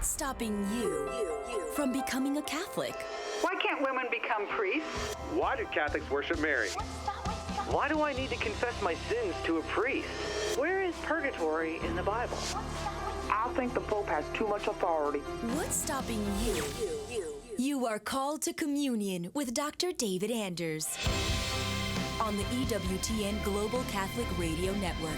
What's stopping you from becoming a Catholic? Why can't women become priests? Why do Catholics worship Mary? Why do I need to confess my sins to a priest? Where is purgatory in the Bible? I think the Pope has too much authority. What's stopping you? You are called to communion with Dr. David Anders on the EWTN Global Catholic Radio Network.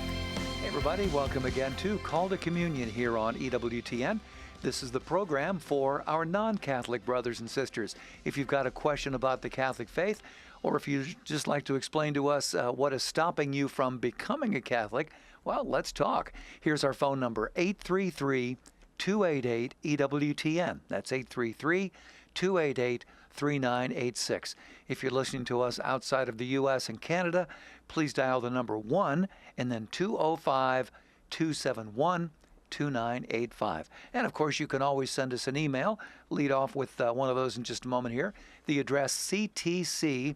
Hey everybody, welcome again to Call to Communion here on EWTN. This is the program for our non-Catholic brothers and sisters. If you've got a question about the Catholic faith, or if you'd just like to explain to us what is stopping you from becoming a Catholic, well, let's talk. Here's our phone number, 833-288-EWTN. That's 833-288-3986. If you're listening to us outside of the U.S. and Canada, please dial the number 1 and then 205-271-2985. And of course, you can always send us an email. Lead off with one of those in just a moment here. The address ctc@ewtn.com,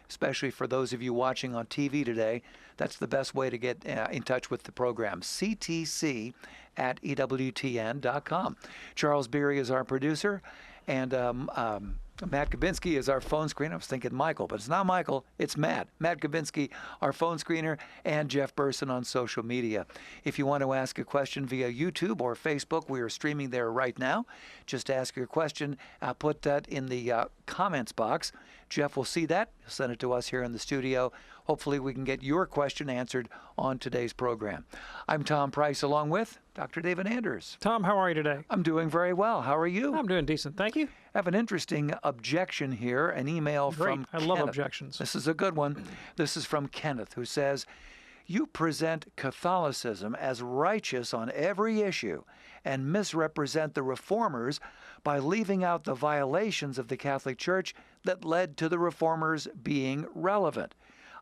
especially for those of you watching on TV today. That's the best way to get in touch with the program, ctc@ewtn.com. Charles Beery is our producer, and Matt Kabinski is our phone screener. I was thinking Michael, but it's not Michael, it's Matt. Matt Kabinski, our phone screener, and Jeff Burson on social media. If you want to ask a question via YouTube or Facebook, we are streaming there right now. Just ask your question, put that in the comments box. Jeff will see that, he'll send it to us here in the studio. Hopefully we can get your question answered on today's program. I'm Tom Price along with Dr. David Anders. Tom, how are you today? I'm doing very well. How are you? I'm doing decent, thank you. I have an interesting objection here, an email from I love Kenneth. objections. This is a good one. This is from Kenneth, who says, "You present Catholicism as righteous on every issue and misrepresent the Reformers by leaving out the violations of the Catholic Church that led to the Reformers being relevant.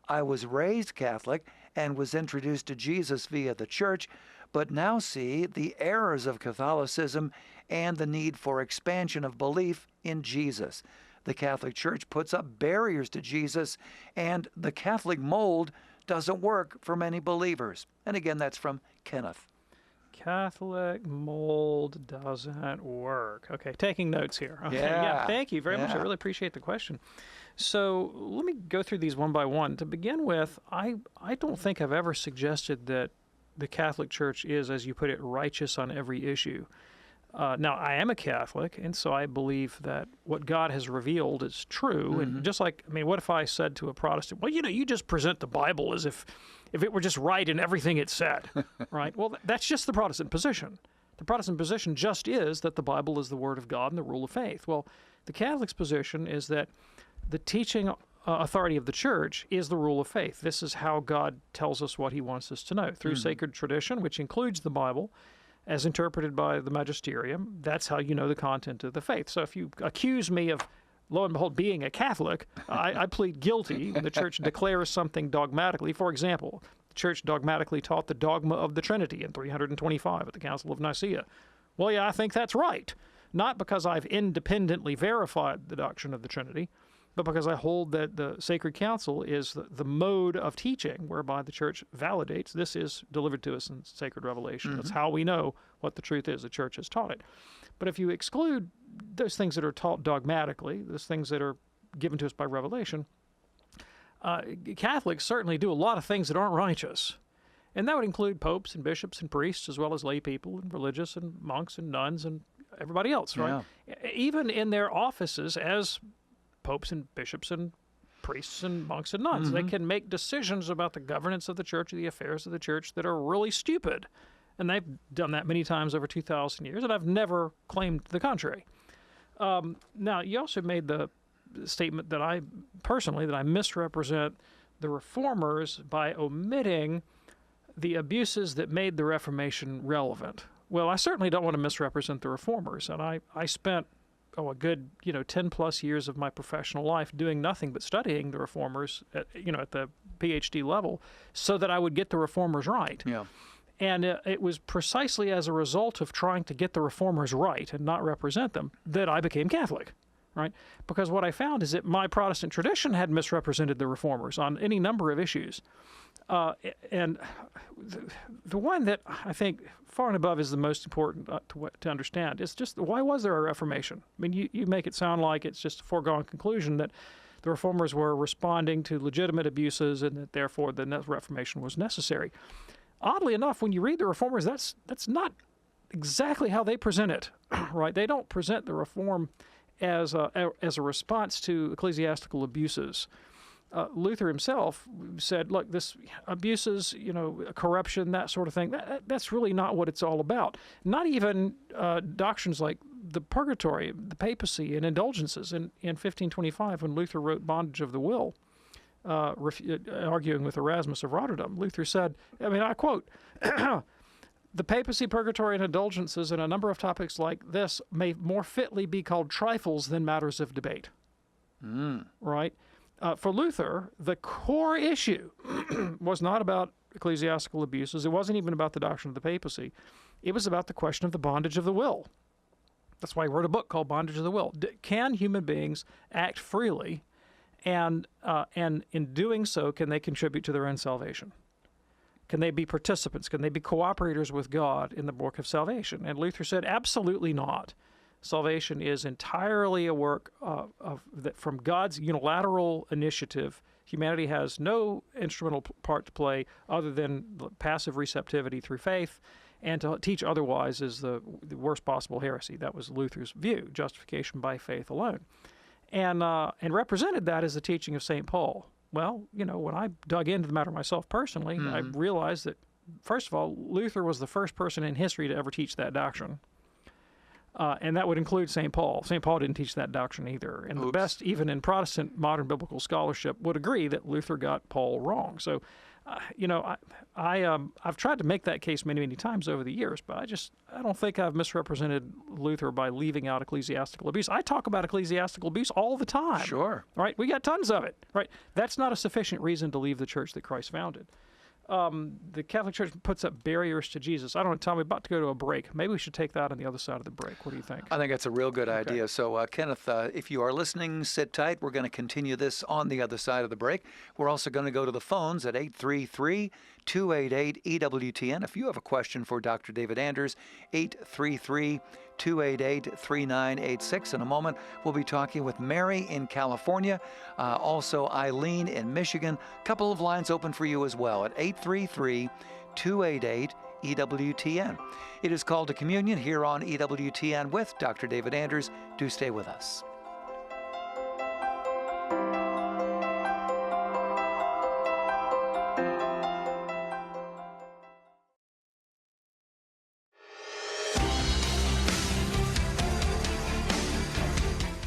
I was raised Catholic and was introduced to Jesus via the Church, but now see the errors of Catholicism and the need for expansion of belief in Jesus. The Catholic Church puts up barriers to Jesus, and the Catholic mold doesn't work for many believers." And again, that's from Kenneth. Catholic mold doesn't work. Okay, taking notes here. Okay, Yeah. Thank you very much. I really appreciate the question. So let me go through these one by one. To begin with, I don't think I've ever suggested that the Catholic Church is, as you put it, righteous on every issue. Now, I am a Catholic, and so I believe that what God has revealed is true. Mm-hmm. And just like, what if I said to a Protestant, well, you just present the Bible as if it were just right in everything it said, right? Well, that's just the Protestant position. The Protestant position just is that the Bible is the Word of God and the rule of faith. Well, the Catholic's position is that the teaching authority of the Church is the rule of faith. This is how God tells us what he wants us to know. Through sacred tradition, which includes the Bible, as interpreted by the magisterium, that's how you know the content of the faith. So if you accuse me of, lo and behold, being a Catholic, I plead guilty when the Church declares something dogmatically. For example, the Church dogmatically taught the dogma of the Trinity in 325 at the Council of Nicaea. Well, yeah, I think that's right. Not because I've independently verified the doctrine of the Trinity, but because I hold that the Sacred Council is the mode of teaching whereby the Church validates this is delivered to us in sacred revelation. That's how we know what the truth is. The Church has taught it. But if you exclude those things that are taught dogmatically, those things that are given to us by revelation, Catholics certainly do a lot of things that aren't righteous. And that would include popes and bishops and priests, as well as lay people and religious and monks and nuns and everybody else, right? Yeah. Even in their offices as popes and bishops and priests and monks and nuns. They can make decisions about the governance of the Church or the affairs of the Church that are really stupid. And they've done that many times over 2,000 years, and I've never claimed the contrary. Now, you also made the statement that I misrepresent the Reformers by omitting the abuses that made the Reformation relevant. Well, I certainly don't want to misrepresent the Reformers, and I spent a good 10-plus years of my professional life doing nothing but studying the Reformers at the PhD level so that I would get the Reformers right. Yeah. And it was precisely as a result of trying to get the Reformers right and not represent them that I became Catholic, right? Because what I found is that my Protestant tradition had misrepresented the Reformers on any number of issues. And the one that I think far and above is the most important to understand is just why was there a Reformation? I mean, you make it sound like it's just a foregone conclusion that the Reformers were responding to legitimate abuses and that therefore the Reformation was necessary. Oddly enough, when you read the Reformers, that's not exactly how they present it, right? They don't present the Reform as a response to ecclesiastical abuses. Luther himself said, look, this abuses, corruption, that sort of thing, that's really not what it's all about. Not even doctrines like the purgatory, the papacy, and indulgences. In 1525, when Luther wrote Bondage of the Will, arguing with Erasmus of Rotterdam, Luther said, I quote, the papacy, purgatory, and indulgences and a number of topics like this may more fitly be called trifles than matters of debate. Right? For Luther, the core issue was not about ecclesiastical abuses. It wasn't even about the doctrine of the papacy. It was about the question of the bondage of the will. That's why he wrote a book called Bondage of the Will. Can human beings act freely, and in doing so, can they contribute to their own salvation? Can they be participants? Can they be cooperators with God in the work of salvation? And Luther said, absolutely not. Salvation is entirely a work from God's unilateral initiative. Humanity has no instrumental part to play other than passive receptivity through faith, and to teach otherwise is the worst possible heresy. That was Luther's view, justification by faith alone. And represented that as the teaching of St. Paul. Well, when I dug into the matter myself personally, I realized that, first of all, Luther was the first person in history to ever teach that doctrine. And that would include St. Paul. St. Paul didn't teach that doctrine either. And the best, even in Protestant modern biblical scholarship, would agree that Luther got Paul wrong. So, I've tried to make that case many, many times over the years, but I don't think I've misrepresented Luther by leaving out ecclesiastical abuse. I talk about ecclesiastical abuse all the time. Sure. Right? We got tons of it. Right? That's not a sufficient reason to leave the church that Christ founded. The Catholic Church puts up barriers to Jesus. I don't know, Tom, we're about to go to a break. Maybe we should take that on the other side of the break. What do you think? I think that's a real good idea. So, Kenneth, if you are listening, sit tight. We're going to continue this on the other side of the break. We're also going to go to the phones at 833-288-EWTN. If you have a question for Dr. David Anders, 833-288-3986. In a moment, we'll be talking with Mary in California, also Eileen in Michigan. A couple of lines open for you as well at 833-288-EWTN. It is called to Communion here on EWTN with Dr. David Anders. Do stay with us.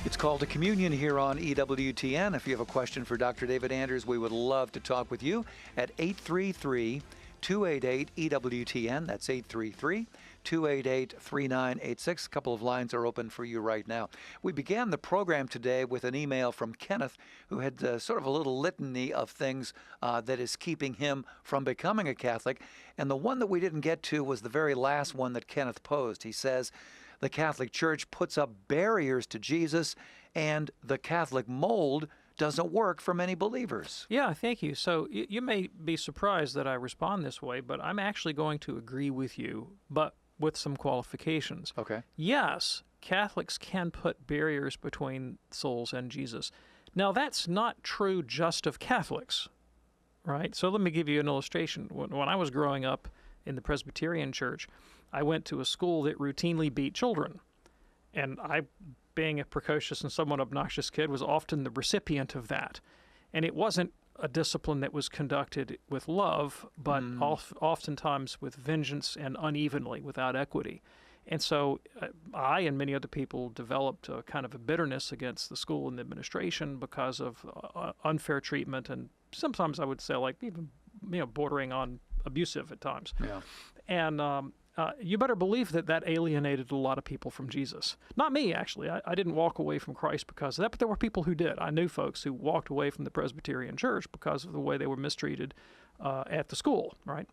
It's called to Communion here on EWTN. If you have a question for Dr. David Anders, we would love to talk with you at 833-288-EWTN. That's 833-288-3986. A couple of lines are open for you right now. We began the program today with an email from Kenneth, who had sort of a little litany of things that is keeping him from becoming a Catholic. And the one that we didn't get to was the very last one that Kenneth posed. He says, the Catholic Church puts up barriers to Jesus, and the Catholic mold doesn't work for many believers. Yeah, thank you. So you may be surprised that I respond this way, but I'm actually going to agree with you, but with some qualifications. Okay. Yes, Catholics can put barriers between souls and Jesus. Now, that's not true just of Catholics, right? So let me give you an illustration. When I was growing up in the Presbyterian Church, I went to a school that routinely beat children. And I, being a precocious and somewhat obnoxious kid, was often the recipient of that. And it wasn't a discipline that was conducted with love, but oftentimes with vengeance and unevenly, without equity. And so I and many other people developed a kind of a bitterness against the school and the administration because of unfair treatment, and sometimes I would say like even bordering on abusive at times. Yeah. And you better believe that alienated a lot of people from Jesus. Not me, actually. I didn't walk away from Christ because of that, but there were people who did. I knew folks who walked away from the Presbyterian Church because of the way they were mistreated at the school, right?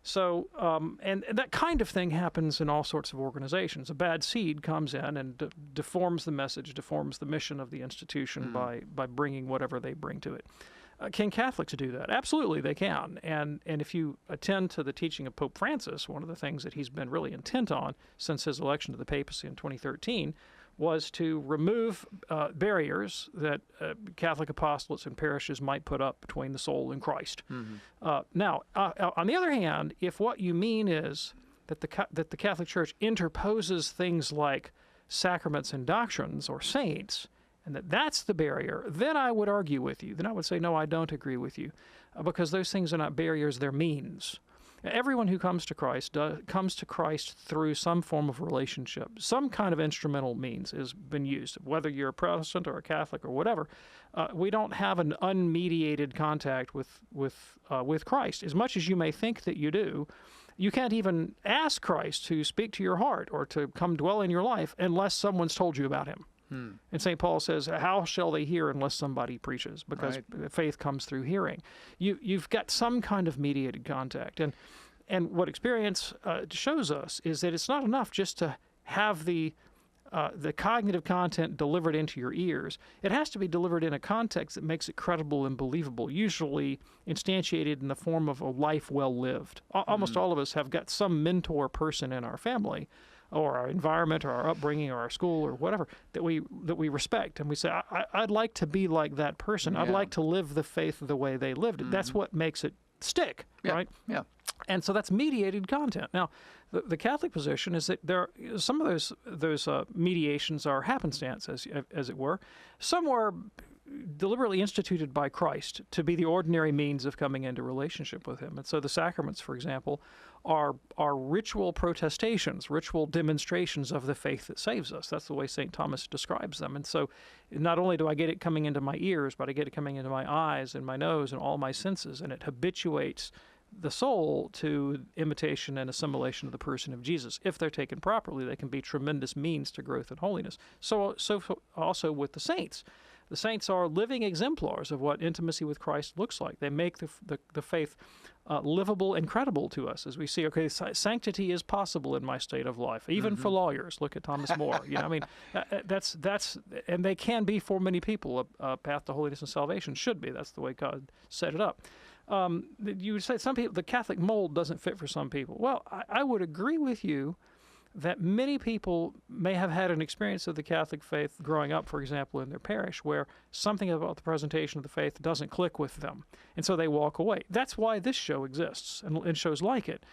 So, and that kind of thing happens in all sorts of organizations. A bad seed comes in and deforms the message, deforms the mission of the institution by bringing whatever they bring to it. Can Catholics do that? Absolutely, they can. And if you attend to the teaching of Pope Francis, one of the things that he's been really intent on since his election to the papacy in 2013 was to remove barriers that Catholic apostolates and parishes might put up between the soul and Christ. Now, on the other hand, if what you mean is that the Catholic Church interposes things like sacraments and doctrines or saints, and that's the barrier, then I would argue with you. Then I would say, no, I don't agree with you, because those things are not barriers, they're means. Everyone who comes to Christ comes to Christ through some form of relationship. Some kind of instrumental means has been used, whether you're a Protestant or a Catholic or whatever. We don't have an unmediated contact with Christ. As much as you may think that you do, you can't even ask Christ to speak to your heart or to come dwell in your life unless someone's told you about him. And St. Paul says, how shall they hear unless somebody preaches? Because faith comes through hearing. You've got some kind of mediated contact. And what experience shows us is that it's not enough just to have the cognitive content delivered into your ears. It has to be delivered in a context that makes it credible and believable, usually instantiated in the form of a life well lived. Almost all of us have got some mentor person in our family or our environment or our upbringing or our school or whatever that we respect, and we say, I'd like to be like that person. I'd like to live the faith the way they lived it. That's what makes it stick, right? Yeah. And so that's mediated content. Now, the Catholic position is that some of those mediations are happenstance, as it were. Some were deliberately instituted by Christ to be the ordinary means of coming into relationship with him. And so the sacraments, for example, are ritual protestations, ritual demonstrations of the faith that saves us. That's the way St. Thomas describes them. And so not only do I get it coming into my ears, but I get it coming into my eyes and my nose and all my senses, and it habituates the soul to imitation and assimilation of the person of Jesus. If they're taken properly, they can be tremendous means to growth and holiness. So also with the saints. The saints are living exemplars of what intimacy with Christ looks like. They make the faith livable and credible to us as we see, okay, sanctity is possible in my state of life, even for lawyers. Look at Thomas More. That's and they can be for many people a path to holiness and salvation. Should be. That's the way God set it up. You would say some people, the Catholic mold doesn't fit for some people. Well, I would agree with you that many people may have had an experience of the Catholic faith growing up, for example, in their parish, where something about the presentation of the faith doesn't click with them, and so they walk away. That's why this show exists, and shows like it,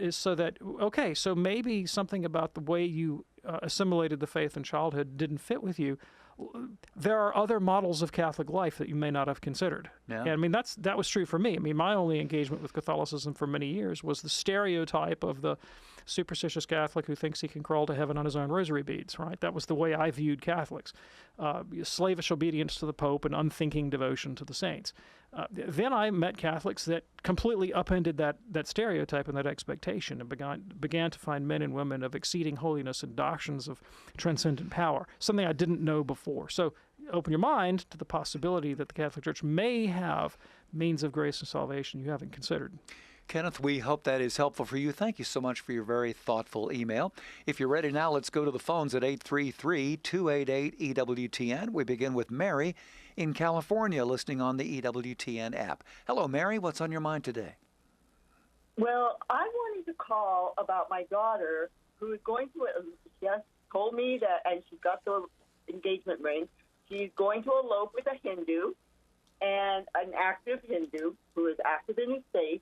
is so that, okay, so maybe something about the way you assimilated the faith in childhood didn't fit with you. There are other models of Catholic life that you may not have considered. Yeah. And I mean, that was true for me. I mean, my only engagement with Catholicism for many years was the stereotype of the superstitious Catholic who thinks he can crawl to heaven on his own rosary beads, right? That was the way I viewed Catholics. Slavish obedience to the Pope and unthinking devotion to the saints. Then I met Catholics that completely upended that stereotype and that expectation and began to find men and women of exceeding holiness and doctrines of transcendent power, something I didn't know before. So open your mind to the possibility that the Catholic Church may have means of grace and salvation you haven't considered. Kenneth, we hope that is helpful for you. Thank you so much for your very thoughtful email. If you're ready now, let's go to the phones at 833-288-EWTN. We begin with Mary in California, listening on the EWTN app. Hello, Mary. What's on your mind today? Well, I wanted to call about my daughter who is going to, she has told me that, and she's got the engagement ring, she's going to elope with a Hindu, and an active Hindu who is active in his faith,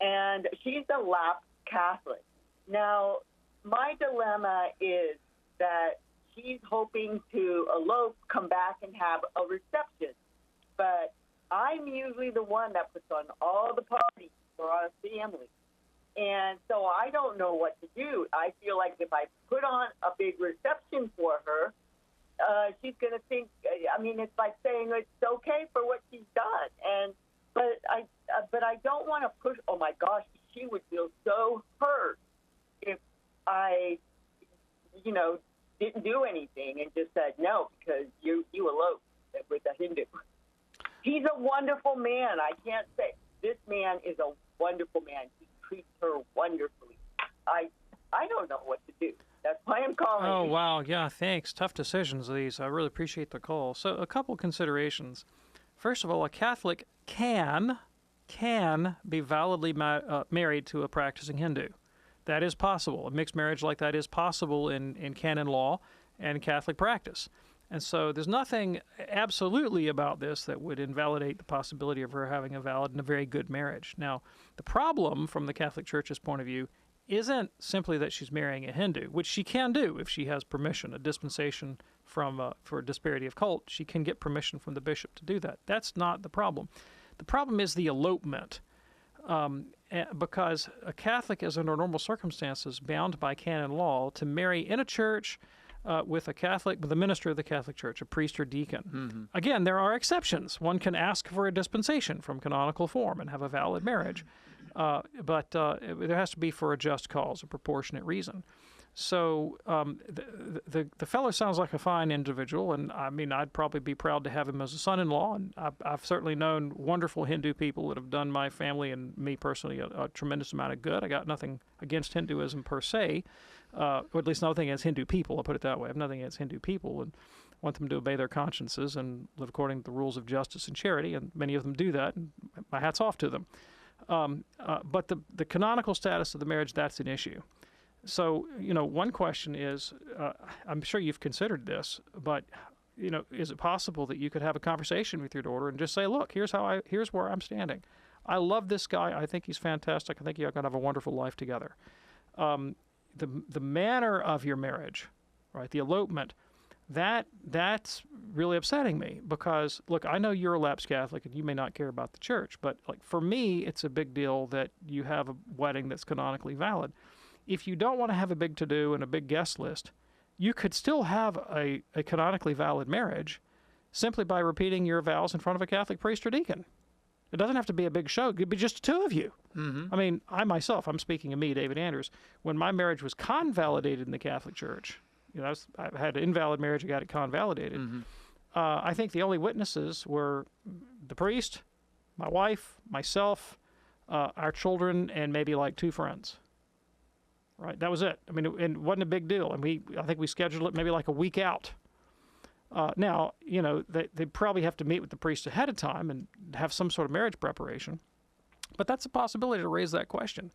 and she's a lapsed Catholic. Now, my dilemma is that she's hoping to elope, come back, and have a reception. But I'm usually the one that puts on all the parties for our family. And so I don't know what to do. I feel like if I put on a big reception for her, she's going to think, I mean, it's like saying it's okay for what she's done. But I don't want to push. Oh my gosh, she would feel so hurt if I, didn't do anything and just said no because you eloped with a Hindu. He's a wonderful man. I can't say this man is a wonderful man. He treats her wonderfully. I don't know what to do. That's why I'm calling. Oh wow, yeah, thanks. Tough decisions these. I really appreciate the call. So a couple considerations. First of all, a Catholic can be validly married to a practicing Hindu. That is possible. A mixed marriage like that is possible in canon law and Catholic practice. And so there's nothing absolutely about this that would invalidate the possibility of her having a valid and a very good marriage. Now, the problem from the Catholic Church's point of view isn't simply that she's marrying a Hindu, which she can do if she has permission, a dispensation for disparity of cult. She can get permission from the bishop to do that. That's not the problem. The problem is the elopement, because a Catholic is under normal circumstances bound by canon law to marry in a church with a minister of the Catholic Church, a priest or deacon. Mm-hmm. Again, there are exceptions. One can ask for a dispensation from canonical form and have a valid marriage, but there has to be for a just cause, a proportionate reason. So the fellow sounds like a fine individual, and I mean, I'd probably be proud to have him as a son-in-law. And I've certainly known wonderful Hindu people that have done my family and me personally a tremendous amount of good. I got nothing against Hinduism per se, or at least nothing against Hindu people. I'll put it that way. I have nothing against Hindu people, and want them to obey their consciences and live according to the rules of justice and charity. And many of them do that, and my hat's off to them. But the canonical status of the marriage, that's an issue. So, one question is, I'm sure you've considered this, but, is it possible that you could have a conversation with your daughter and just say, look, here's where I'm standing. I love this guy. I think he's fantastic. I think you're going to have a wonderful life together. The manner of your marriage, right, the elopement, that's really upsetting me because, look, I know you're a lapsed Catholic and you may not care about the church, but like for me, it's a big deal that you have a wedding that's canonically valid. If you don't want to have a big to-do and a big guest list, you could still have a canonically valid marriage simply by repeating your vows in front of a Catholic priest or deacon. It doesn't have to be a big show. It could be just the two of you. Mm-hmm. I mean, I'm speaking of me, David Anders, when my marriage was convalidated in the Catholic Church, I had an invalid marriage, I got it convalidated. Mm-hmm. I think the only witnesses were the priest, my wife, myself, our children, and maybe like two friends. Right, that was it. I mean, it wasn't a big deal, and I think we scheduled it maybe like a week out. Now, they probably have to meet with the priest ahead of time and have some sort of marriage preparation, but that's a possibility to raise that question.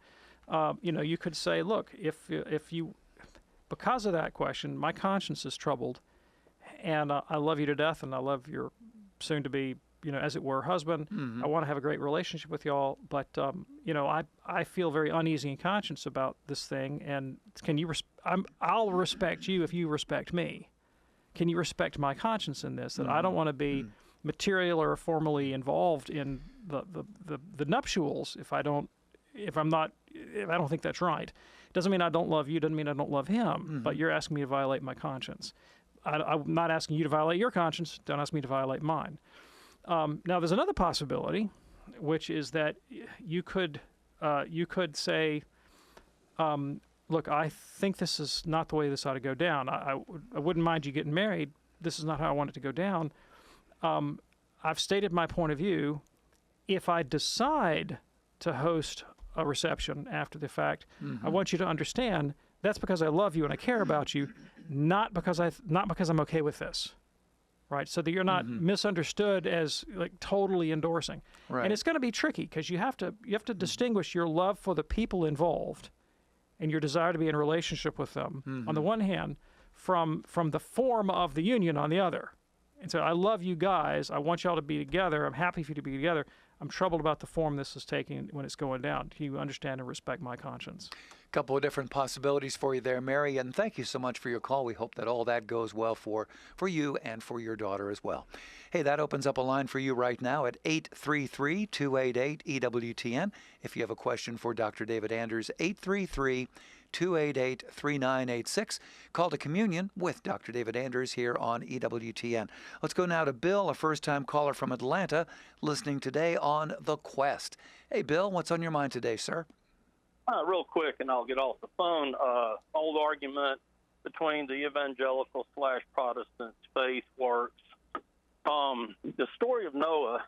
You could say, look, if you, because of that question, my conscience is troubled, and I love you to death, and I love your soon-to-be, as it were, husband. Mm-hmm. I want to have a great relationship with y'all, but I feel very uneasy in conscience about this thing. And I'll respect you if you respect me. Can you respect my conscience in this? That mm-hmm. I don't want to be material or formally involved in the nuptials if I don't think that's right. It doesn't mean I don't love you. Doesn't mean I don't love him. Mm-hmm. But you're asking me to violate my conscience. I'm not asking you to violate your conscience. Don't ask me to violate mine. Now, there's another possibility, which is that you could say, look, I think this is not the way this ought to go down. I wouldn't mind you getting married. This is not how I want it to go down. I've stated my point of view. If I decide to host a reception after the fact, mm-hmm. I want you to understand that's because I love you and I care about you, not because I'm okay with this. Right, so that you're not mm-hmm. misunderstood as like totally endorsing, right. And it's going to be tricky because you have to distinguish your love for the people involved, and your desire to be in a relationship with them mm-hmm. on the one hand, from the form of the union on the other. And so I love you guys. I want y'all to be together. I'm happy for you to be together. I'm troubled about the form this is taking when it's going down. Do you understand and respect my conscience? A couple of different possibilities for you there, Mary, and thank you so much for your call. We hope that all that goes well for you and for your daughter as well. Hey, that opens up a line for you right now at 833-288-EWTN. If you have a question for Dr. David Anders, 833-288-3986. Call to communion with Dr. David Anders here on EWTN. Let's go now to Bill, a first-time caller from Atlanta, listening today on The Quest. Hey, Bill, what's on your mind today, sir? Real quick, and I'll get off the phone. Old argument between the evangelical/Protestant faith works. The story of Noah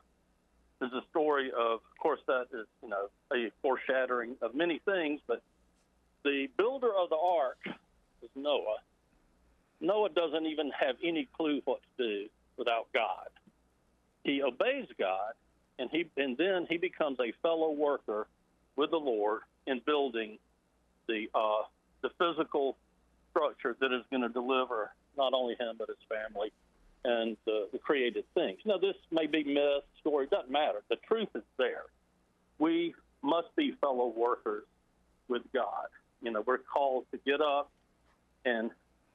is a story of course, that is, a foreshadowing of many things, but the builder of the ark is Noah. Noah doesn't even have any clue what to do without God. he obeys God, and then he becomes a fellow worker with the Lord in building the physical structure that is going to deliver not only him but his family and the created things. Now, this may be myth, story, doesn't matter. The truth is there. We must be fellow workers with God. We're called to get up and,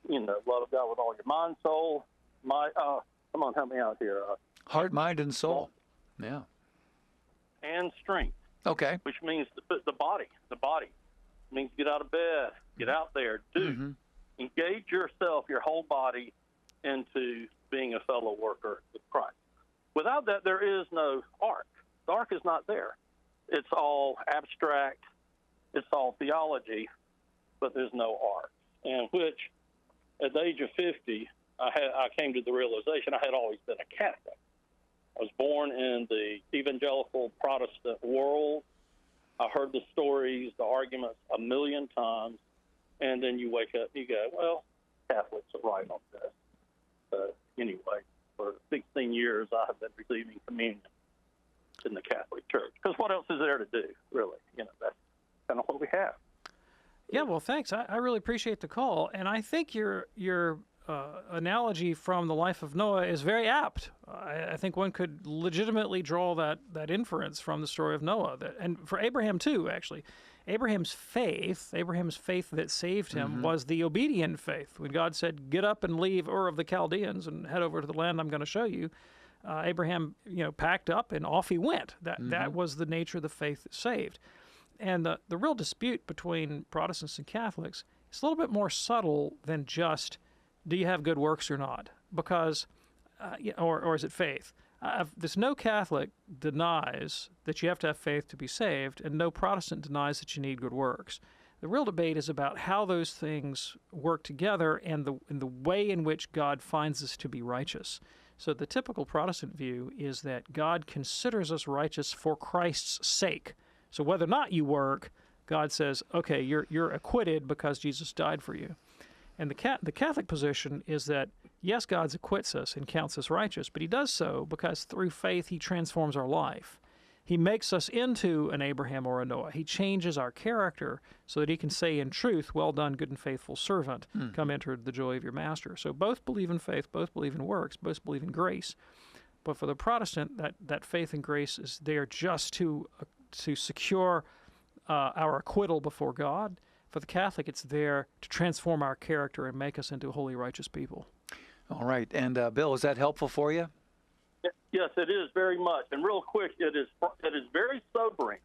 love God with all your mind, soul, come on, help me out here. Heart, mind, and soul. Yeah. And strength. Okay. Which means the body. The body means get out of bed, get out there, do. Mm-hmm. Engage yourself, your whole body, into being a fellow worker with Christ. Without that, there is no ark. The ark is not there. It's all abstract. It's all theology, but there's no ark. And which, at the age of 50, I came to the realization I had always been a Catholic. I was born in the evangelical Protestant world. I heard the stories, the arguments a million times, and then you wake up, you go, well, Catholics are right on this. Anyway, for 16 years, I have been receiving communion in the Catholic Church. Because what else is there to do, really? That's kind of what we have. Yeah, well, thanks. I really appreciate the call, and I think your analogy from the life of Noah is very apt. I think one could legitimately draw that inference from the story of Noah, and for Abraham too, actually. Abraham's faith that saved him was the obedient faith. When God said, "Get up and leave Ur of the Chaldeans and head over to the land I'm going to show you," Abraham, packed up and off he went. That was the nature of the faith that saved. And the real dispute between Protestants and Catholics is a little bit more subtle than just, do you have good works or not? Because, or is it faith? There's no Catholic denies that you have to have faith to be saved, and no Protestant denies that you need good works. The real debate is about how those things work together and the way in which God finds us to be righteous. So the typical Protestant view is that God considers us righteous for Christ's sake. So whether or not you work, God says, okay, you're acquitted because Jesus died for you. And the Catholic position is that, yes, God acquits us and counts us righteous, but he does so because through faith he transforms our life. He makes us into an Abraham or a Noah. He changes our character so that he can say in truth, "Well done, good and faithful servant, come enter the joy of your master." So both believe in faith, both believe in works, both believe in grace. But for the Protestant, that faith and grace is there just to secure our acquittal before God. For the Catholic, it's there to transform our character and make us into holy, righteous people. All right. And Bill, is that helpful for you? Yes, it is very much. And real quick, it is very sobering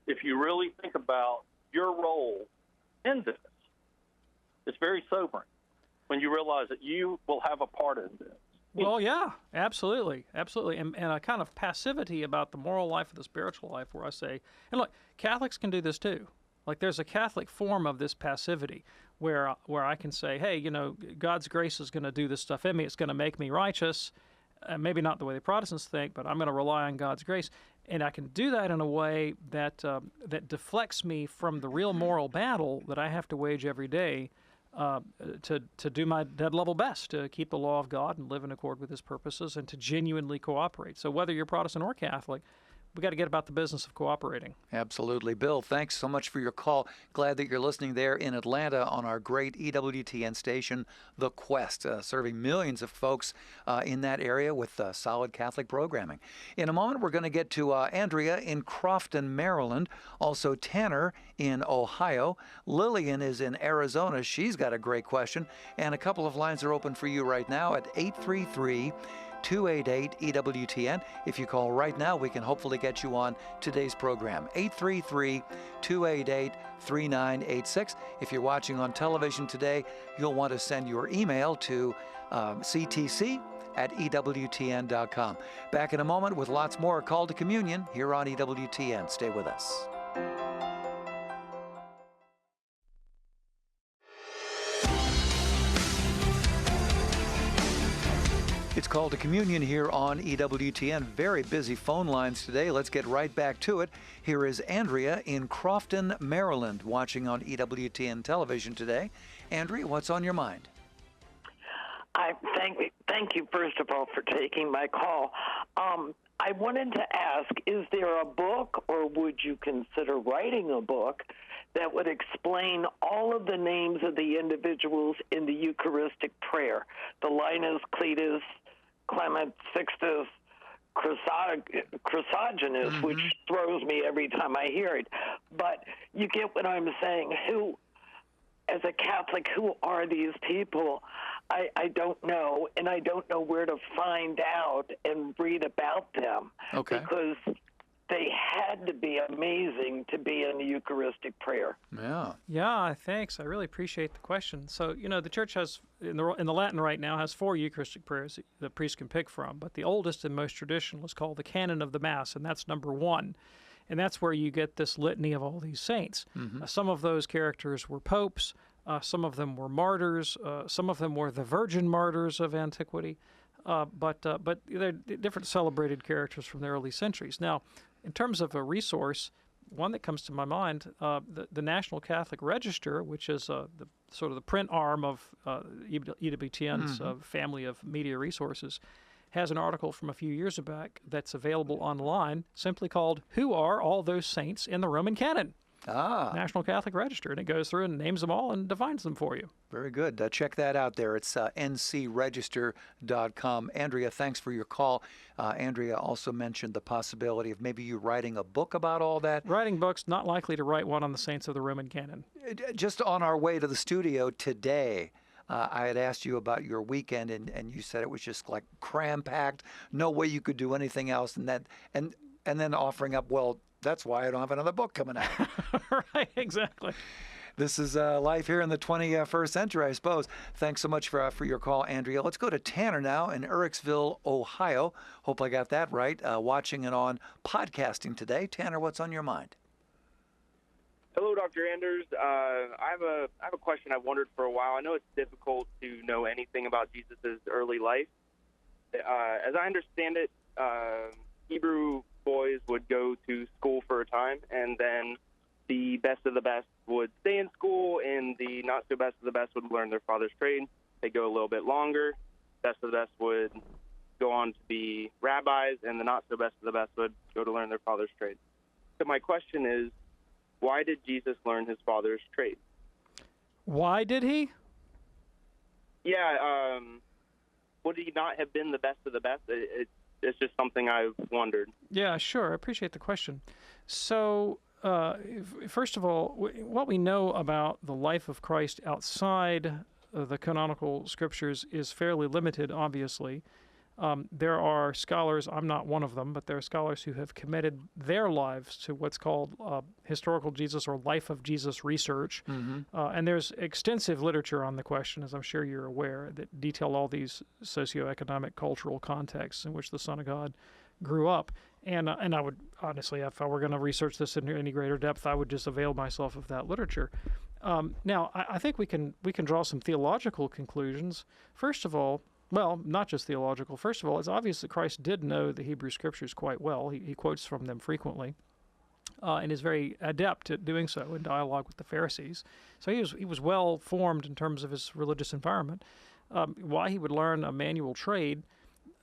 if you really think about your role in this. It's very sobering when you realize that you will have a part in this. Well, yeah, absolutely, absolutely. And a kind of passivity about the moral life or the spiritual life where I say, and look, Catholics can do this too. Like there's a Catholic form of this passivity where I can say, hey, God's grace is going to do this stuff in me. It's going to make me righteous. Maybe not the way the Protestants think, but I'm going to rely on God's grace. And I can do that in a way that deflects me from the real moral battle that I have to wage every day to do my dead level best to keep the law of God and live in accord with his purposes and to genuinely cooperate. So whether you're Protestant or Catholic, we got to get about the business of cooperating. Absolutely. Bill, thanks so much for your call. Glad that you're listening there in Atlanta on our great EWTN station, The Quest, serving millions of folks in that area with solid Catholic programming. In a moment, we're going to get to Andrea in Crofton, Maryland, also Tanner in Ohio. Lillian is in Arizona. She's got a great question, and a couple of lines are open for you right now at 833-288-EWTN. If you call right now, we can hopefully get you on today's program. 833-288-3986. If you're watching on television today, you'll want to send your email to ctc@ewtn.com. Back in a moment with lots more Call to Communion here on EWTN. Stay with us. It's Call to Communion here on EWTN. Very busy phone lines today. Let's get right back to it. Here is Andrea in Crofton, Maryland, watching on EWTN television today. Andrea, what's on your mind? I Thank you, first of all, for taking my call. I wanted to ask, is there a book, or would you consider writing a book that would explain all of the names of the individuals in the Eucharistic prayer? The Linus, Cletus, Clement, Sixtus, Chrysogonus, which throws me every time I hear it. But you get what I'm saying. Who, as a Catholic, who are these people? I don't know, and I don't know where to find out and read about them. Okay. Because they had to be amazing to be in the Eucharistic prayer. Yeah. Yeah, thanks. I really appreciate the question. So, the Church has, in the Latin right now, has 4 Eucharistic prayers the priest can pick from, but the oldest and most traditional is called the Canon of the Mass, and that's number 1. And that's where you get this litany of all these saints. Some of those characters were popes. Some of them were martyrs. Some of them were the virgin martyrs of antiquity. But they're different celebrated characters from the early centuries. Now, in terms of a resource, one that comes to my mind, the National Catholic Register, which is the sort of the print arm of EWTN's family of media resources, has an article from a few years back that's available online, simply called "Who Are All Those Saints in the Roman Canon?" National Catholic Register, and it goes through and names them all and defines them for you. Very good. Check that out there. It's ncregister.com. Andrea, thanks for your call. Andrea also mentioned the possibility of maybe you writing a book about all that. Writing books, not likely to write one on the saints of the Roman canon. Just on our way to the studio today, I had asked you about your weekend, and you said it was just like cram-packed, no way you could do anything else, and then offering up, well, that's why I don't have another book coming out. Right, exactly. This is life here in the 21st century, I suppose. Thanks so much for your call, Andrea. Let's go to Tanner now in Ericksville, Ohio. Hope I got that right. Watching it on podcasting today. Tanner, what's on your mind? Hello, Dr. Anders. I have a question I've wondered for a while. I know it's difficult to know anything about Jesus' early life. As I understand it, Hebrew boys would go to school for a time, and then the best of the best would stay in school, and the not so best of the best would learn their father's trade. They go a little bit longer. Best of the best would go on to be rabbis, and the not so best of the best would go to learn their father's trade. So my question is, why did Jesus learn his father's trade? Why did he? Yeah, would he not have been the best of the best? It's just something I've wondered. Yeah, sure. I appreciate the question. So, first of all, what we know about the life of Christ outside the canonical scriptures is fairly limited, obviously. There are scholars, I'm not one of them, but there are scholars who have committed their lives to what's called historical Jesus or life of Jesus research. And there's extensive literature on the question, as I'm sure you're aware, that detail all these socioeconomic, cultural contexts in which the Son of God grew up. And I would, honestly, if I were going to research this in any greater depth, I would just avail myself of that literature. Now, I think we can draw some theological conclusions. First of all, well, not just theological. First of all, it's obvious that Christ did know the Hebrew Scriptures quite well. He quotes from them frequently and is very adept at doing so in dialogue with the Pharisees. So he was well formed in terms of his religious environment. Why he would learn a manual trade,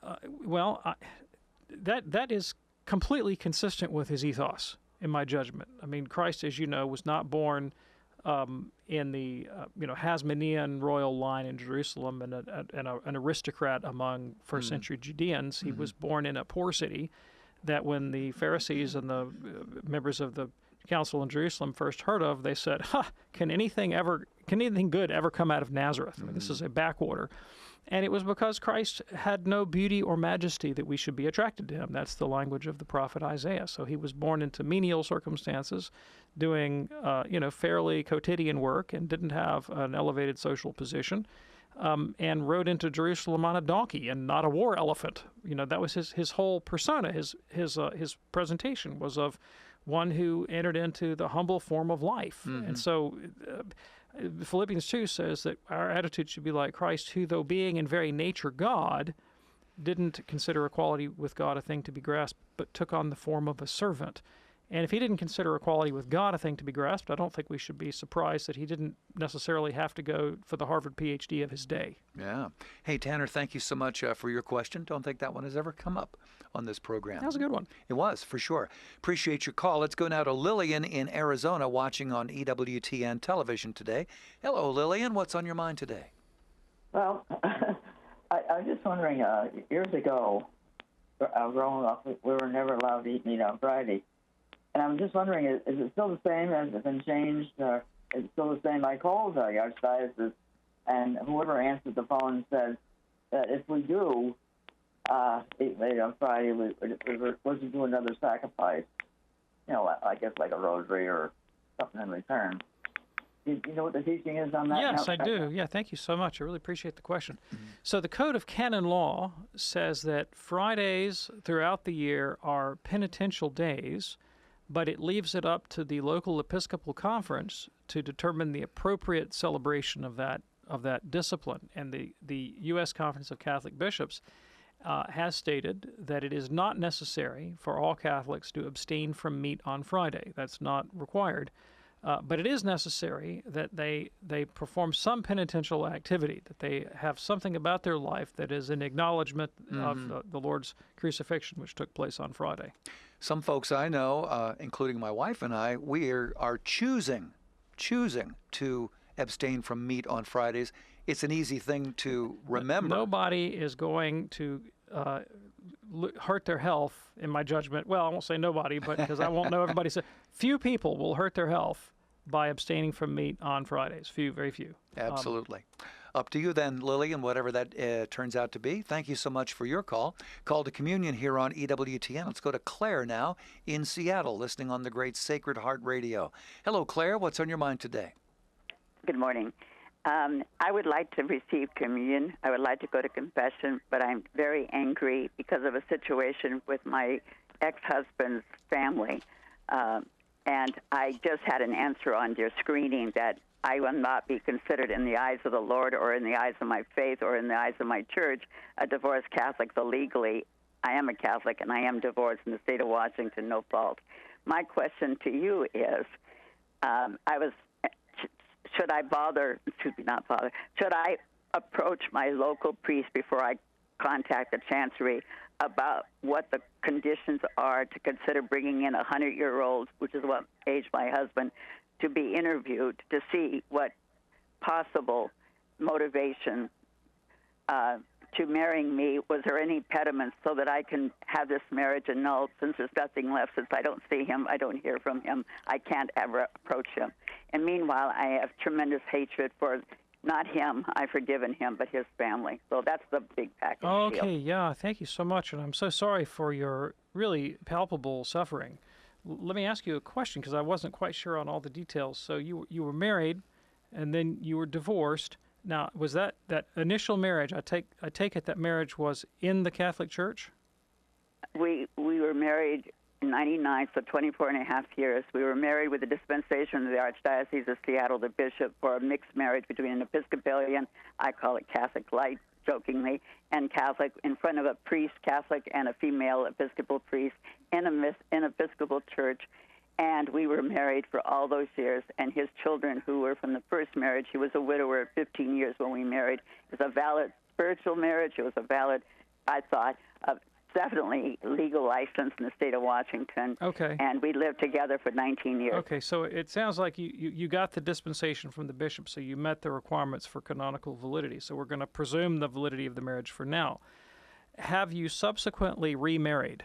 that is completely consistent with his ethos, in my judgment. I mean, Christ, as you know, was not born in the Hasmonean royal line in Jerusalem and an aristocrat among first century Judeans. He was born in a poor city that when the Pharisees and the members of the council in Jerusalem first heard of, they said, can anything good ever come out of Nazareth? I mean, this is a backwater. And it was because Christ had no beauty or majesty that we should be attracted to him. That's the language of the prophet Isaiah. So he was born into menial circumstances, doing fairly quotidian work, and didn't have an elevated social position, and rode into Jerusalem on a donkey and not a war elephant. That was his whole persona. His presentation was of one who entered into the humble form of life. And so Philippians 2 says that our attitude should be like Christ, who, though being in very nature God, didn't consider equality with God a thing to be grasped, but took on the form of a servant And if he didn't consider equality with God a thing to be grasped, I don't think we should be surprised that he didn't necessarily have to go for the Harvard PhD of his day. Yeah. Hey, Tanner, thank you so much for your question. Don't think that one has ever come up on this program. That was a good one. It was, for sure. Appreciate your call. Let's go now to Lillian in Arizona watching on EWTN television today. Hello, Lillian. What's on your mind today? Well, I was just wondering, years ago, growing up, we were never allowed to eat meat on Friday. And I'm just wondering, is it still the same? Has it been changed? Or is it still the same? I called the archdiocese, and whoever answered the phone said that if we do eat meat on Friday, we're to do another sacrifice. You know, I guess like a rosary or something in return. Do you know what the teaching is on that? Yes, I do. Yeah, thank you so much. I really appreciate the question. So the Code of Canon Law says that Fridays throughout the year are penitential days, but it leaves it up to the local Episcopal Conference to determine the appropriate celebration of that discipline. And the U.S. Conference of Catholic Bishops has stated that it is not necessary for all Catholics to abstain from meat on Friday. That's not required. But it is necessary that they perform some penitential activity, that they have something about their life that is an acknowledgement of the Lord's crucifixion, which took place on Friday. Some folks I know, including my wife and I, we are choosing to abstain from meat on Fridays. It's an easy thing to remember. Nobody is going to hurt their health, in my judgment. Well, I won't say nobody, but because I won't know everybody. Few people will hurt their health by abstaining from meat on Fridays. Few, very few. Absolutely. Up to you then, Lily, and whatever that turns out to be. Thank you so much for your call. Call to Communion here on EWTN. Let's go to Claire now in Seattle, listening on the great Sacred Heart Radio. Hello, Claire. What's on your mind today? Good morning. I would like to receive communion. I would like to go to confession, but I'm very angry because of a situation with my ex-husband's family. And I just had an answer on your screening that I will not be considered in the eyes of the Lord or in the eyes of my faith or in the eyes of my church a divorced Catholic. So legally, I am a Catholic, and I am divorced in the state of Washington, no fault. My question to you is, should I approach my local priest before I contact the chancery about what the conditions are to consider bringing in a 100-year-old, which is what age my husband, to be interviewed to see what possible motivation to marrying me, was there any impediments so that I can have this marriage annulled? Since there's nothing left, since I don't see him, I don't hear from him, I can't ever approach him. And meanwhile, I have tremendous hatred for not him, I've forgiven him, but his family. So that's the big package Okay, deal. yeah, thank you so much, and I'm so sorry for your really palpable suffering. Let me ask you a question, because I wasn't quite sure on all the details. So you were married, and then you were divorced. Now, was that initial marriage, I take it that marriage was in the Catholic Church? We were married in 99, so 24 and a half years. We were married with the dispensation of the Archdiocese of Seattle, the bishop, for a mixed marriage between an Episcopalian, I call it Catholic light, jokingly, and Catholic, in front of a priest, Catholic, and a female Episcopal priest in an Episcopal church. And we were married for all those years, and his children, who were from the first marriage, he was a widower at 15 years when we married. It was a valid spiritual marriage. It was a valid, I thought, definitely legal license in the state of Washington. Okay. And we lived together for 19 years. Okay, so it sounds like you got the dispensation from the bishop, so you met the requirements for canonical validity. So we're going to presume the validity of the marriage for now. Have you subsequently remarried?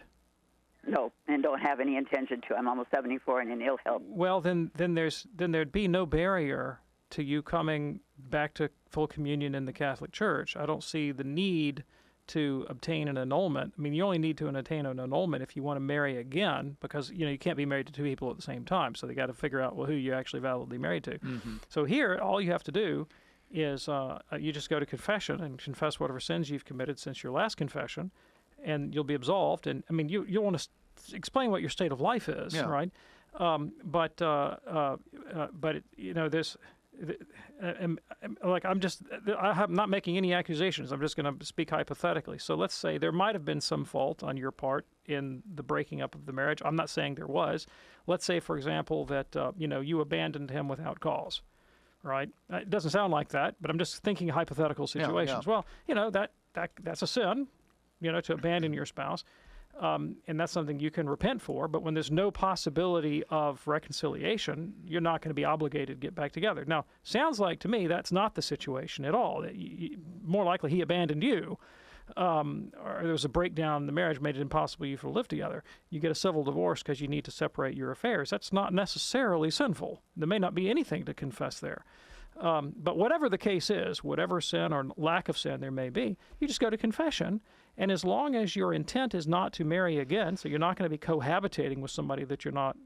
No, and don't have any intention to. I'm almost 74 and in ill health. Well, then there'd be no barrier to you coming back to full communion in the Catholic Church. I don't see the need to obtain an annulment. I mean, you only need to obtain an annulment if you want to marry again, because you can't be married to two people at the same time. So they got to figure out who you're actually validly married to. Mm-hmm. So here, all you have to do is you just go to confession and confess whatever sins you've committed since your last confession, and you'll be absolved. And I mean, you'll want to explain what your state of life is, right? But I'm not making any accusations. I'm just going to speak hypothetically. So let's say there might have been some fault on your part in the breaking up of the marriage. I'm not saying there was. Let's say, for example, that you abandoned him without cause, right? It doesn't sound like that, but I'm just thinking hypothetical situations. Yeah. Well, that's a sin, to abandon your spouse. And that's something you can repent for. But when there's no possibility of reconciliation, you're not going to be obligated to get back together. Now, sounds like to me that's not the situation at all. More likely he abandoned you, or there was a breakdown in the marriage, made it impossible for you to live together. You get a civil divorce because you need to separate your affairs. That's not necessarily sinful. There may not be anything to confess there. But whatever the case is, whatever sin or lack of sin there may be, you just go to confession. And as long as your intent is not to marry again, so you're not going to be cohabitating with somebody that you're not,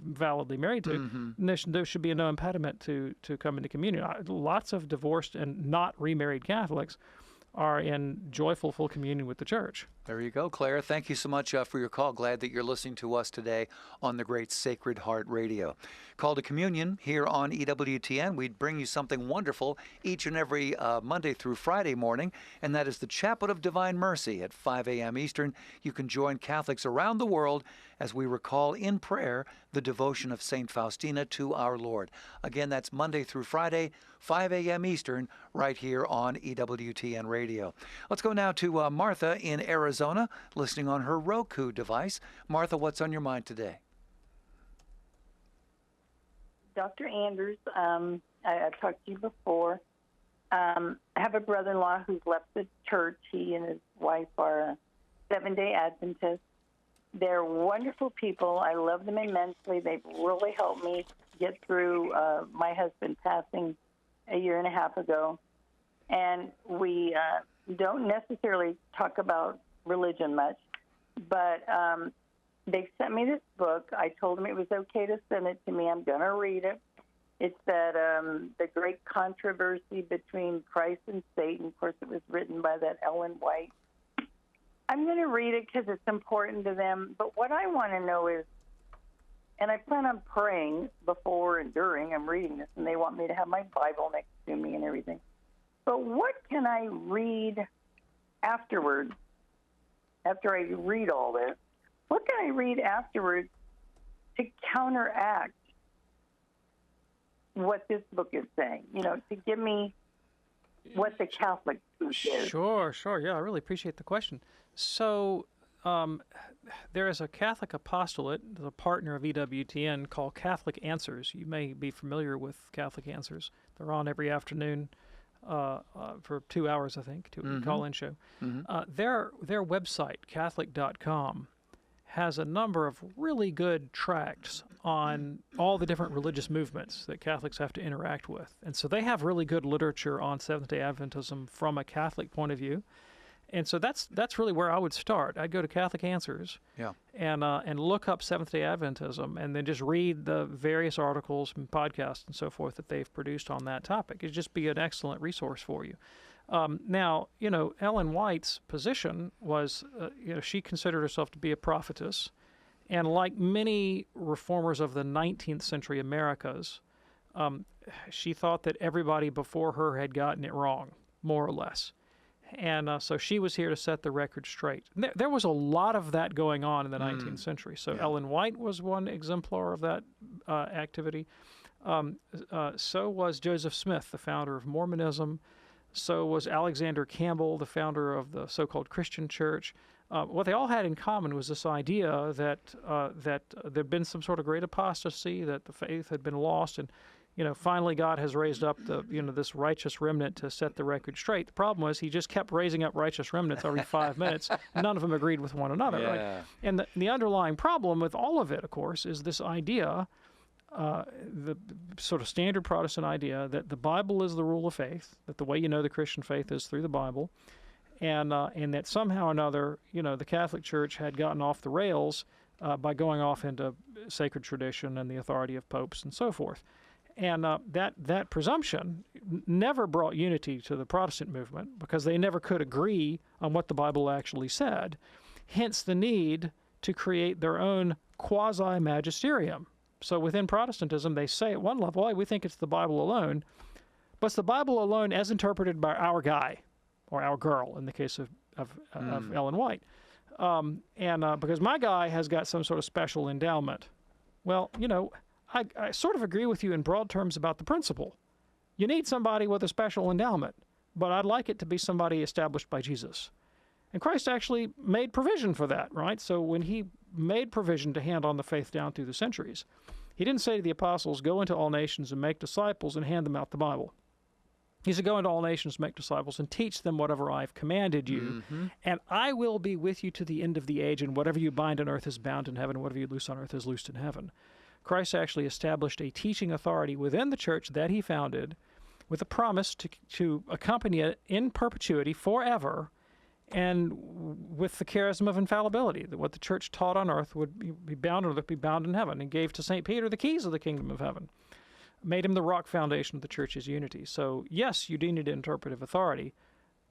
validly married to, there should be no impediment to come into communion. Lots of divorced and not remarried Catholics are in joyful full communion with the Church. There you go, Claire. Thank you so much for your call. Glad that you're listening to us today on the great Sacred Heart Radio. Call to Communion here on EWTN. We bring you something wonderful each and every Monday through Friday morning, and that is the Chaplet of Divine Mercy at 5 a.m. Eastern. You can join Catholics around the world as we recall in prayer the devotion of St. Faustina to our Lord. Again, that's Monday through Friday, 5 a.m. Eastern, right here on EWTN Radio. Let's go now to Martha in Arizona, listening on her Roku device. Martha, what's on your mind today? Dr. Anders, I've talked to you before. I have a brother-in-law who's left the church. He and his wife are Seventh-day Adventists. They're wonderful people. I love them immensely. They've really helped me get through my husband passing a year and a half ago. And we don't necessarily talk about religion much, but they sent me this book. I told them it was okay to send it to me. I'm going to read it. It's that The Great Controversy Between Christ and Satan. Of course, it was written by that Ellen White. I'm going to read it because it's important to them. But what I want to know is, and I plan on praying before and during I'm reading this, and they want me to have my Bible next to me and everything. But what can I read afterwards, after I read all this? What can I read afterwards to counteract what this book is saying? To give me what the Catholic truth is. Sure. Yeah, I really appreciate the question. So there is a Catholic apostolate, the partner of EWTN, called Catholic Answers. You may be familiar with Catholic Answers. They're on every afternoon for 2 hours, I think, to call-in show. Their website, Catholic.com, has a number of really good tracts on all the different religious movements that Catholics have to interact with. And so they have really good literature on Seventh-day Adventism from a Catholic point of view. And so that's really where I would start. I'd go to Catholic Answers and look up Seventh-day Adventism and then just read the various articles and podcasts and so forth that they've produced on that topic. It'd just be an excellent resource for you. Now, Ellen White's position was, she considered herself to be a prophetess. And like many reformers of the 19th century Americas, she thought that everybody before her had gotten it wrong, more or less. And so she was here to set the record straight. There was a lot of that going on in the 19th century. So Ellen White was one exemplar of that activity. So was Joseph Smith, the founder of Mormonism. So was Alexander Campbell, the founder of the so-called Christian Church. What they all had in common was this idea that there'd been some sort of great apostasy, that the faith had been lost, and finally God has raised up this righteous remnant to set the record straight. The problem was he just kept raising up righteous remnants every 5 minutes. None of them agreed with one another. Yeah. Right? And the underlying problem with all of it, of course, is this idea, the sort of standard Protestant idea that the Bible is the rule of faith, that the way you know the Christian faith is through the Bible, and that somehow or another, the Catholic Church had gotten off the rails by going off into sacred tradition and the authority of popes and so forth. And that presumption never brought unity to the Protestant movement because they never could agree on what the Bible actually said. Hence the need to create their own quasi-magisterium. So within Protestantism, they say at one level, we think it's the Bible alone, but it's the Bible alone as interpreted by our guy or our girl in the case of Ellen White. Because my guy has got some sort of special endowment. Well, I sort of agree with you in broad terms about the principle. You need somebody with a special endowment, but I'd like it to be somebody established by Jesus. And Christ actually made provision for that, right? So when he made provision to hand on the faith down through the centuries, he didn't say to the apostles, go into all nations and make disciples and hand them out the Bible. He said, go into all nations, make disciples, and teach them whatever I've commanded you, and I will be with you to the end of the age, and whatever you bind on earth is bound in heaven, and whatever you loose on earth is loosed in heaven. Christ actually established a teaching authority within the church that he founded with a promise to accompany it in perpetuity forever, and with the charism of infallibility, that what the church taught on earth would be bound on earth, be bound in heaven, and gave to St. Peter the keys of the kingdom of heaven. Made him the rock foundation of the church's unity. So, yes, you do need interpretive authority,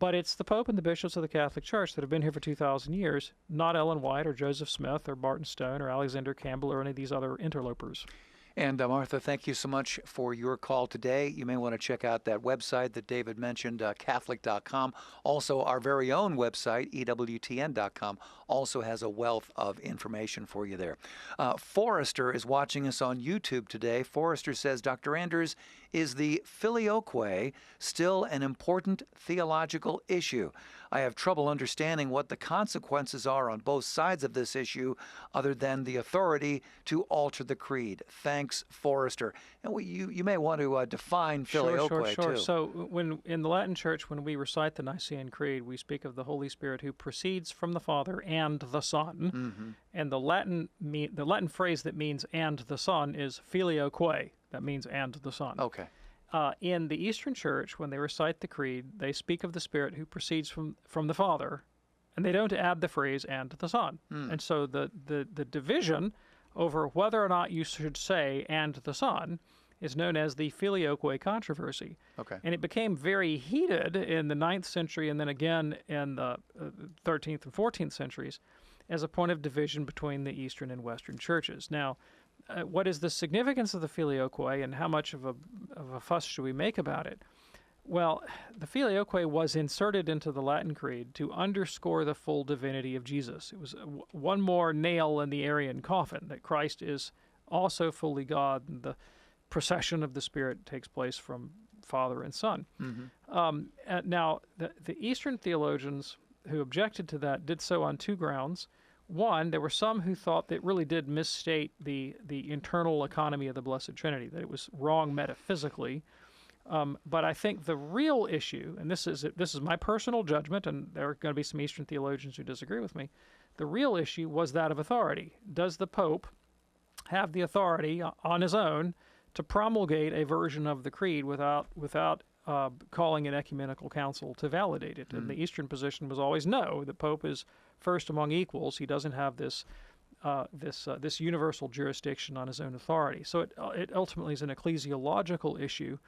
but it's the Pope and the bishops of the Catholic Church that have been here for 2,000 years, not Ellen White or Joseph Smith or Barton Stone or Alexander Campbell or any of these other interlopers. And Martha, thank you so much for your call today. You may want to check out that website that David mentioned, Catholic.com. Also, our very own website, EWTN.com, also has a wealth of information for you there. Forrester is watching us on YouTube today. Forrester says, Dr. Anders, is the filioque still an important theological issue? I have trouble understanding what the consequences are on both sides of this issue other than the authority to alter the creed. Thanks, Forrester. And you may want to define filioque, Sure. too. So when in the Latin Church, when we recite the Nicene Creed, we speak of the Holy Spirit who proceeds from the Father and the Son. And the Latin phrase that means and the Son is filioque. That means and the Son. Okay. In the Eastern Church, when they recite the Creed, they speak of the Spirit who proceeds from the Father, and they don't add the phrase and the Son. And so the division over whether or not you should say and the Son is known as the filioque controversy. Okay. And it became very heated in the 9th century and then again in the 13th and 14th centuries as a point of division between the Eastern and Western churches. Now, what is the significance of the filioque and how much of a fuss should we make about it? Well, the filioque was inserted into the Latin Creed to underscore the full divinity of Jesus. It was one more nail in the Arian coffin, that Christ is also fully God, and the procession of the Spirit takes place from Father and Son. Now, the Eastern theologians who objected to that did so on two grounds. One, there were some who thought that it really did misstate the internal economy of the Blessed Trinity, that it was wrong metaphysically. But I think the real issue, and this is my personal judgment, and there are going to be some Eastern theologians who disagree with me, the real issue was that of authority. Does the Pope have the authority on his own to promulgate a version of the Creed without calling an ecumenical council to validate it? And the Eastern position was always no. The Pope is first among equals. He doesn't have this universal jurisdiction on his own authority. So it ultimately is an ecclesiological issue,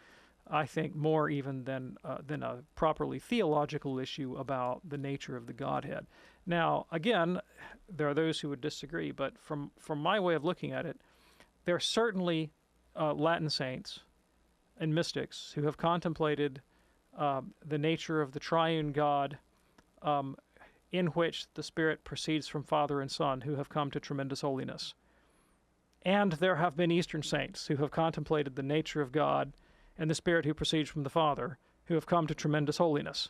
I think, more even than a properly theological issue about the nature of the Godhead. Now, again, there are those who would disagree, but from my way of looking at it, there are certainly Latin saints and mystics who have contemplated the nature of the triune God in which the Spirit proceeds from Father and Son, who have come to tremendous holiness. And there have been Eastern saints who have contemplated the nature of God and the Spirit who proceeds from the Father, who have come to tremendous holiness.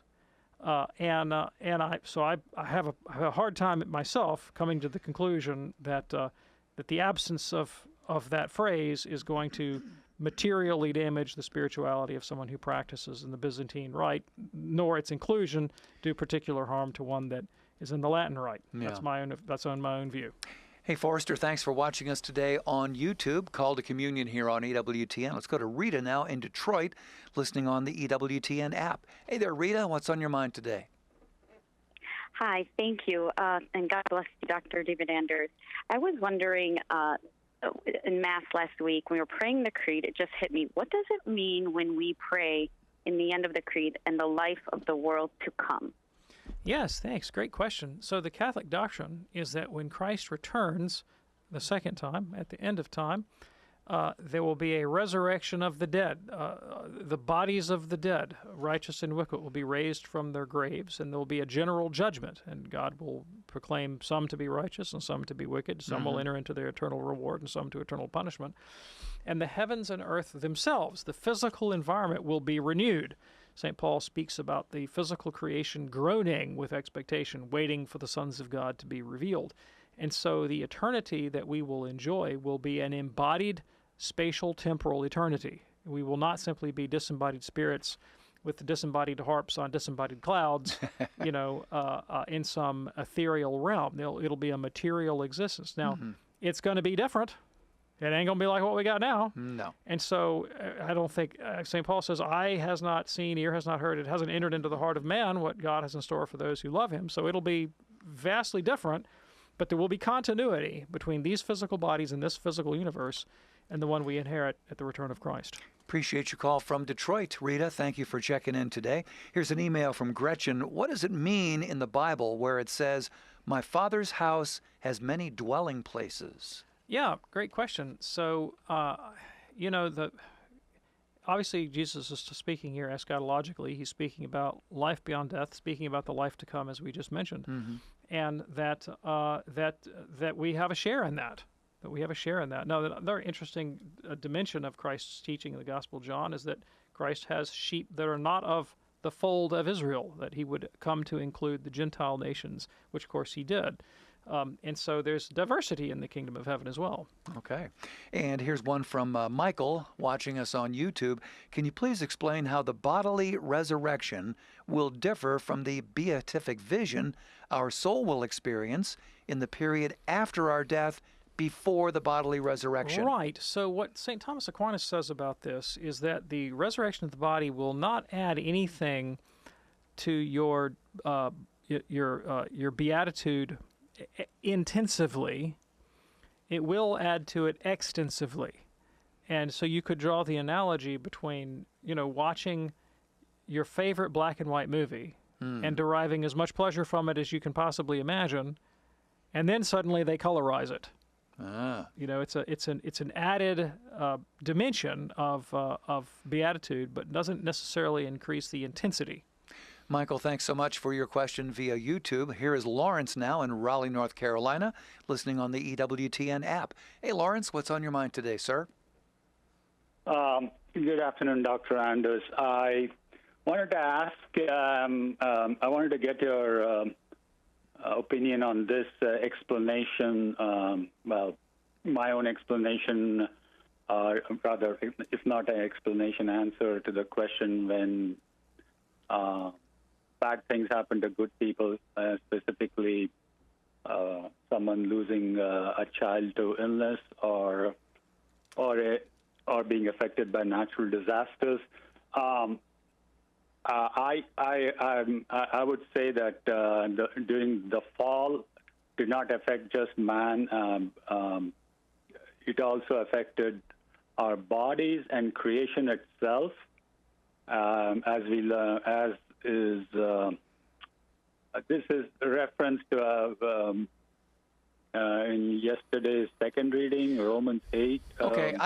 I have a hard time myself coming to the conclusion that the absence of that phrase is going to materially damage the spirituality of someone who practices in the Byzantine Rite, nor its inclusion do particular harm to one that is in the Latin Rite. Yeah. That's my own view. Hey, Forrester, thanks for watching us today on YouTube. Call to Communion here on EWTN. Let's go to Rita now in Detroit, listening on the EWTN app. Hey there, Rita. What's on your mind today? Hi, thank you, and God bless you, Dr. David Anders. I was wondering, in Mass last week, when we were praying the Creed, it just hit me. What does it mean when we pray in the end of the Creed, and the life of the world to come? Yes, thanks. Great question. So the Catholic doctrine is that when Christ returns the second time, at the end of time, there will be a resurrection of the dead. The bodies of the dead, righteous and wicked, will be raised from their graves, and there will be a general judgment, and God will proclaim some to be righteous and some to be wicked. Some will enter into their eternal reward and some to eternal punishment. And the heavens and earth themselves, the physical environment, will be renewed. St. Paul speaks about the physical creation groaning with expectation, waiting for the sons of God to be revealed. And so the eternity that we will enjoy will be an embodied spatial temporal eternity. We will not simply be disembodied spirits with disembodied harps on disembodied clouds, in some ethereal realm. It'll be a material existence. Now, it's going to be different. It ain't going to be like what we got now. No. And so I don't think, St. Paul says, eye has not seen, ear has not heard, it hasn't entered into the heart of man what God has in store for those who love him. So it'll be vastly different, but there will be continuity between these physical bodies and this physical universe and the one we inherit at the return of Christ. Appreciate your call from Detroit. Rita, thank you for checking in today. Here's an email from Gretchen. What does it mean in the Bible where it says, "My Father's house has many dwelling places"? Yeah, great question. So, obviously Jesus is speaking here eschatologically. He's speaking about life beyond death, speaking about the life to come, as we just mentioned, and that we have a share in that. That we have a share in that. Now, another interesting dimension of Christ's teaching in the Gospel of John is that Christ has sheep that are not of the fold of Israel, that he would come to include the Gentile nations, which, of course, he did. And so there's diversity in the kingdom of heaven as well. Okay. And here's one from Michael watching us on YouTube. Can you please explain how the bodily resurrection will differ from the beatific vision our soul will experience in the period after our death before the bodily resurrection? Right. So what St. Thomas Aquinas says about this is that the resurrection of the body will not add anything to your beatitude intensively. It will add to it extensively. And so you could draw the analogy between, watching your favorite black and white movie and deriving as much pleasure from it as you can possibly imagine, and then suddenly they colorize it. It's an added dimension of beatitude, but doesn't necessarily increase the intensity. Michael, thanks so much for your question via YouTube. Here is Lawrence now in Raleigh, North Carolina, listening on the EWTN app. Hey, Lawrence, what's on your mind today, sir? Good afternoon, Dr. Anders. I wanted to ask, I wanted to get your opinion on this explanation, my own explanation, rather, if not an explanation, answer to the question when bad things happen to good people, specifically someone losing a child to illness or being affected by natural disasters. I would say that during the fall did not affect just man. It also affected our bodies and creation itself, as we learn. This is a reference to in yesterday's second reading, Romans 8. Okay,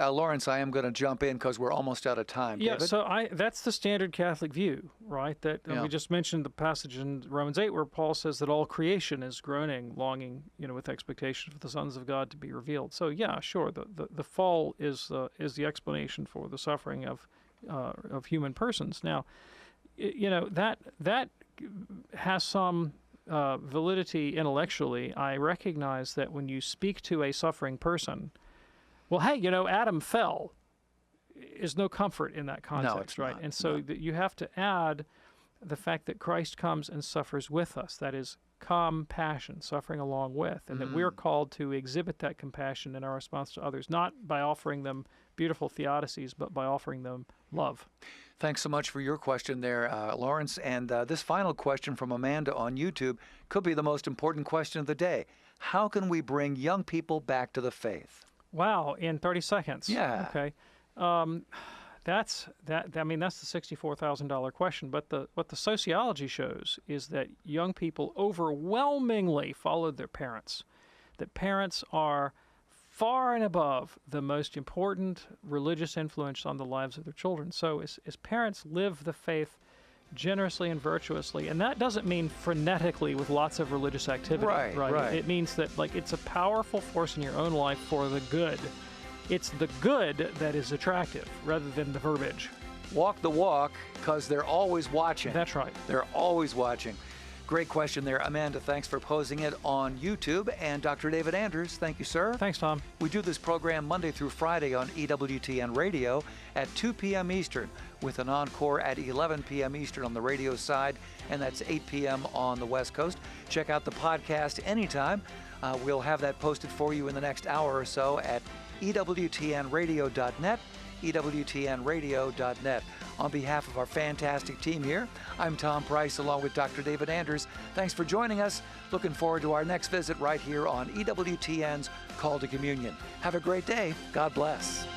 Lawrence, I am going to jump in because we're almost out of time. Yeah, David? so that's the standard Catholic view, right? That we just mentioned the passage in Romans 8 where Paul says that all creation is groaning, longing, with expectation for the sons of God to be revealed. So yeah, sure, the fall is the explanation for the suffering of human persons. Now, that has some validity intellectually. I recognize that when you speak to a suffering person, well, hey, Adam fell, is no comfort in that context, no, it's right? not. And so you have to add the fact that Christ comes and suffers with us. That is compassion, suffering along with, and that we're called to exhibit that compassion in our response to others, not by offering them beautiful theodicies, but by offering them love. Thanks so much for your question there, Lawrence. And this final question from Amanda on YouTube could be the most important question of the day. How can we bring young people back to the faith? Wow, in 30 seconds. Yeah. Okay. That's the $64,000 question. But what the sociology shows is that young people overwhelmingly followed their parents. That parents are far and above the most important religious influence on the lives of their children. So as parents, live the faith generously and virtuously, and that doesn't mean frenetically with lots of religious activity. Right. It means that it's a powerful force in your own life for the good. It's the good that is attractive rather than the verbiage. Walk the walk, because they're always watching. That's right. They're always watching. Great question there. Amanda, thanks for posing it on YouTube. And Dr. David Anders, thank you, sir. Thanks, Tom. We do this program Monday through Friday on EWTN Radio at 2 p.m. Eastern, with an encore at 11 p.m. Eastern on the radio side, and that's 8 p.m. on the West Coast. Check out the podcast anytime. We'll have that posted for you in the next hour or so at EWTNradio.net, EWTNradio.net. On behalf of our fantastic team here, I'm Tom Price along with Dr. David Anders. Thanks for joining us. Looking forward to our next visit right here on EWTN's Call to Communion. Have a great day. God bless.